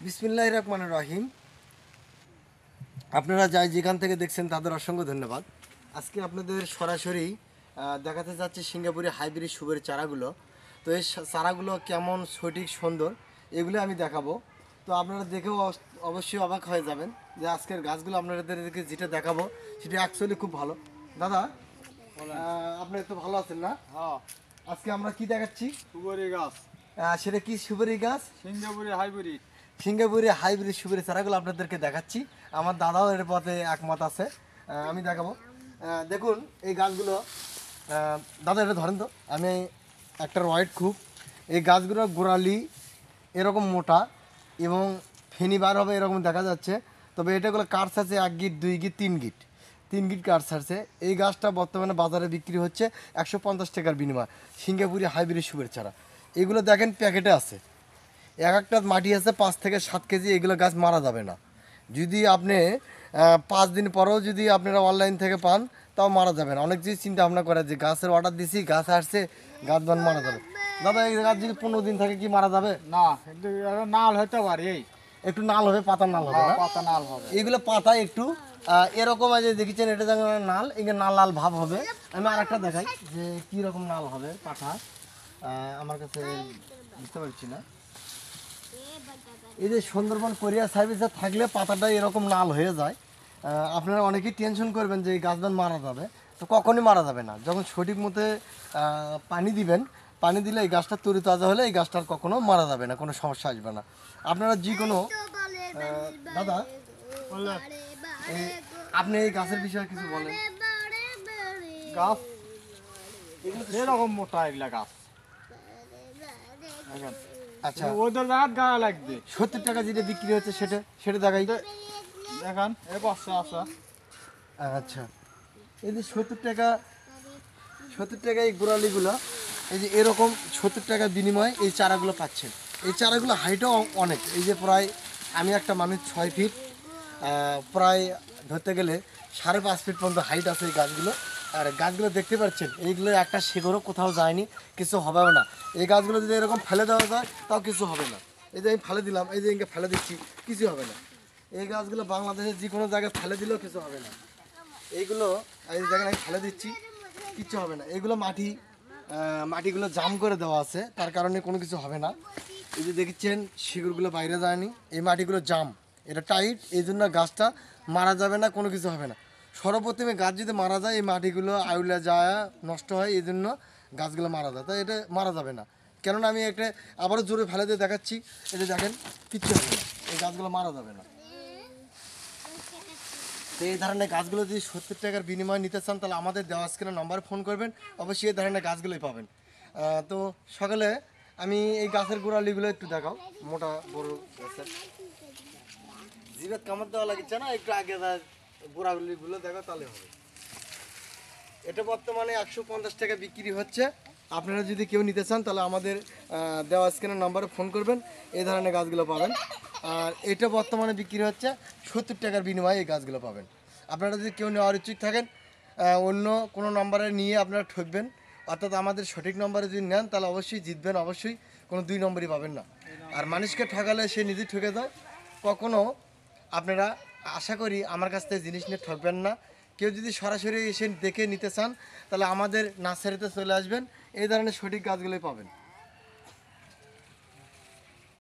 বিসমিল্লাহির রহমানির রহিম। আপনারা যাই যেখান থেকে দেখছেন তাদের অসংখ্য ধন্যবাদ। আজকে আপনাদের সরাসরি দেখাতে যাচ্ছে সিঙ্গাপুরি হাইব্রিড শুভের চারাগুলো। তো এই চারাগুলো কেমন সঠিক সুন্দর এগুলো আমি দেখাবো। তো আপনারা দেখেও অবশ্যই অবাক হয়ে যাবেন যে আজকের গাছগুলো আপনাদেরকে যেটা দেখাবো সেটা অ্যাকচুয়ালি খুব ভালো। দাদা আপনি তো ভালো আছেন না? হ্যাঁ, আজকে আমরা কি দেখাচ্ছি? সুপারি গাছ, সেটা কি সুপারি গাছ? সিঙ্গাপুরি হাইব্রিড। সিঙ্গাপুরি হাইব্রিড সুপারি চারাগুলো আপনাদেরকে দেখাচ্ছি। আমার দাদাও এর পথে একমত আছে, আমি দেখাবো। দেখুন এই গাছগুলো, দাদা এটা ধরেন তো, আমি একটা রয়েড খুব এই গাছগুলোর গোড়ালি এরকম মোটা এবং ফেনি বার হবে এরকম দেখা যাচ্ছে। তবে এটাগুলো কাঠ আছে 1 গিট 2 গিট 3 গিট 3 গিট কাঠ ছাড়ছে। এই গাছটা বর্তমানে বাজারে বিক্রি হচ্ছে 150 টাকার বিনিময়। সিঙ্গাপুরি হাইব্রিড সুপারি চারা এগুলো দেখেন প্যাকেটে আছে, এক একটা মাটি আছে 5 থেকে 7 কেজি। এগুলো গাছ মারা যাবে না। যদি আপনি 5 দিন পরেও যদি আপনারা অনলাইন থেকে পান তাও মারা যাবে না। অনেক কিছু চিন্তা ভাবনা করে যে গাছের অর্ডার দিছি, গাছ আসছে, গাছ বান মারা যাবে। দাদা এই গাছ যদি 15 দিন থাকে কি মারা যাবে? না, একটু নাল হতে পারে, এই একটু নাল হবে, পাতা নাল হবে না? পাতা নাল হবে। এইগুলো পাতা একটু এরকম আছে, দেখেছেন এটা যেমন নাল, এগুলো নাল লাল ভাব হবে। আমি আর একটা দেখাই যে কীরকম নাল হবে পাতা, আমার কাছে বুঝতে পারছি না। এই যে সুন্দরবন কোরিয়া সার্ভিসে থাকলে পাতাটা এরকম লাল হয়ে যায়। আপনারা অনেকেই টেনশন করবেন যে এই গাছবান মারা যাবে, তো কখনই মারা যাবে না। যখন সঠিক মতো পানি দিবেন, পানি দিলে এই গাছটা তরিতাজা হলে এই গাছটার কখনো মারা যাবে না, কোনো সমস্যা আসবে না। আপনারা যে কোনো দাদা আপনি এই গাছের বিষয়ে কিছু বলেন। গাছ এরকম মোটা এগুলা গাছ। দেখেন, আচ্ছা, ওদের জায়গায় গায়ে লাগবে। 70 টাকা যেটা বিক্রি হচ্ছে সেটা সেটা দেখাই। দেখেন এই বস্তা আছে। আচ্ছা, এই যে 70 টাকা এই গোড়ালিগুলো, এই যে এরকম 70 টাকার বিনিময়ে এই চারাগুলো পাচ্ছেন। এই চারাগুলো হাইটও অনেক, এই যে প্রায় আমি একটা মানুষ 6 ফিট, প্রায় ধরতে গেলে 5.5 ফিট পর্যন্ত হাইট আছে এই গাছগুলো। আর গাছগুলো দেখতে পাচ্ছেন এইগুলো একটা শিকড়ও কোথাও যায়নি, কিছু হবেও না। এই গাছগুলো যদি এরকম ফেলে দেওয়া যায় তাও কিছু হবে না। এই যে আমি ফেলে দিলাম, এই যে ইনকে ফেলে দিচ্ছি, কিছু হবে না। এই গাছগুলো বাংলাদেশের যে কোনো জায়গায় ফেলে দিলেও কিছু হবে না। এইগুলো এই জায়গায় আমি ফেলে দিচ্ছি, কিচ্ছু হবে না। এগুলো মাটিগুলো জাম করে দেওয়া আছে, তার কারণে কোনো কিছু হবে না। এই যে দেখছেন শিকড়গুলো বাইরে যায়নি, এই মাটিগুলো জাম, এটা টাইট, এই জন্য গাছটা মারা যাবে না, কোনো কিছু হবে না। সর্বপ্রথমে গাছ যদি মারা যায় এই মাটিগুলো আউলা যায়, নষ্ট হয়, এই জন্য গাছগুলো মারা যায়। তাই এটা মারা যাবে না, কেননা আমি একটা আবারও জোরে ফেলে দিয়ে দেখাচ্ছি। এটা দেখেন কিচ্ছু হবে না, এই গাছগুলো মারা যাবে না। তো এই ধরনের গাছগুলো যদি 70 টাকার বিনিময়ে নিতে চান তাহলে আমাদের দেওয়া স্ক্রিনের নম্বরে ফোন করবেন, অবশ্যই এই ধরনের গাছগুলোই পাবেন। তো সকালে আমি এই গাছের গোড়ালিগুলো একটু দেখাও, মোটা বড় গাছের জিভে কামড় দেওয়া লাগছে না, একটু আগে গোড়ালিগুলো দেখো তাহলে হবে। এটা বর্তমানে 150 টাকা বিক্রি হচ্ছে। আপনারা যদি কেউ নিতে চান তাহলে আমাদের দেওয়া স্ক্রিনের নম্বরে ফোন করবেন, এই ধরনের গাছগুলো পাবেন। আর এটা বর্তমানে বিক্রি হচ্ছে 70 টাকার বিনিময়ে এই গাছগুলো পাবেন। আপনারা যদি কেউ নেওয়ার ইচ্ছুক থাকেন, অন্য কোনো নম্বরে নিয়ে আপনারা ঠকবেন, অর্থাৎ আমাদের সঠিক নম্বরে যদি নেন তাহলে অবশ্যই জিতবেন, অবশ্যই কোনো 2 নম্বরই পাবেন না। আর মানুষকে ঠকালে সে নিজে ঠকে যায়। কখনো আপনারা আশা করি আমার কাছ থেকে জিনিস নিয়ে ঠকবেন না। কেউ যদি সরাসরি এসে দেখে নিতে চান তাহলে আমাদের নার্সারিতে চলে আসবেন, এই ধরনের সঠিক গাছগুলোই পাবেন।